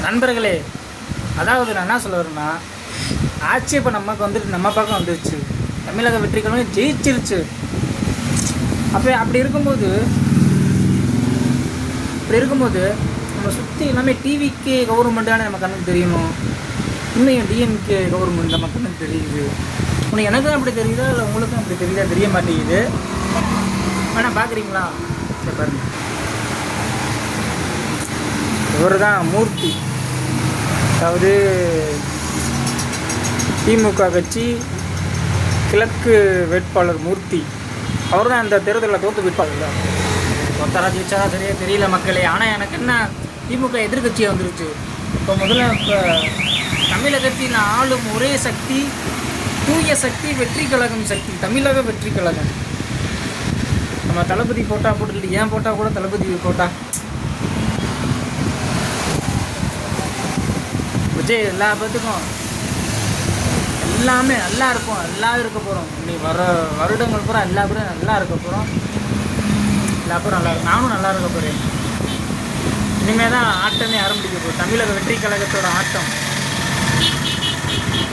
நண்பர்களே, அதாவது நான் என்ன சொல்ல வரேன்னா, ஆட்சி இப்போ நமக்கு வந்துட்டு நம்ம பக்கம் வந்துருச்சு. தமிழக வெற்றி கழகம் ஜெயிச்சிருச்சு. அப்படி இருக்கும்போது நம்ம சுற்றி எல்லாமே டிவிக்கு கவர்மெண்ட்டான நம்ம கண்ணுக்கு தெரியணும். இன்னும் டிஎம்கே கவர்மெண்ட் நம்ம கண்ணுக்கு தெரியுது. உனக்கு எனக்கும் அப்படி தெரியுதா இல்லை உங்களுக்கும் அப்படி தெரியுதா தெரிய மாட்டேங்குது. வேணா பார்க்குறீங்களா? சரி பாருங்க, இவர் தான் மூர்த்தி. அதாவது திமுக கட்சி கிழக்கு வேட்பாளர் மூர்த்தி. அவர் தான் இந்த தேர்தலில் தோற்று வேட்பாளர் தான். ஒத்தரா ஜெயிச்சாரா சரியாக தெரியல மக்களே. ஆனால் எனக்கு என்ன, திமுக எதிர்கட்சியாக வந்துருச்சு. இப்போ தமிழகத்தில் ஆளும் ஒரே சக்தி, தூய சக்தி, வெற்றி கழகம் சக்தி, தமிழக வெற்றி கழகம். நம்ம தளபதி போட்டா போட்டுக்கிட்டு ஏன் போட்டால் கூட தளபதி போட்டா விஜய் எல்லா பேத்துக்கும் எல்லாமே நல்லா இருக்கும், நல்லா இருக்க போகிறோம். நீ வர வருடங்கள் பூரா எல்லா பேரும் நல்லா இருக்க போகிறோம். எல்லா பேரும் நல்லா இருக்கும், நானும் நல்லா இருக்க போகிறேன். இனிமேல் தான் ஆட்டமே ஆரம்பிக்க போகுது, தமிழக வெற்றி கழகத்தோட ஆட்டம்.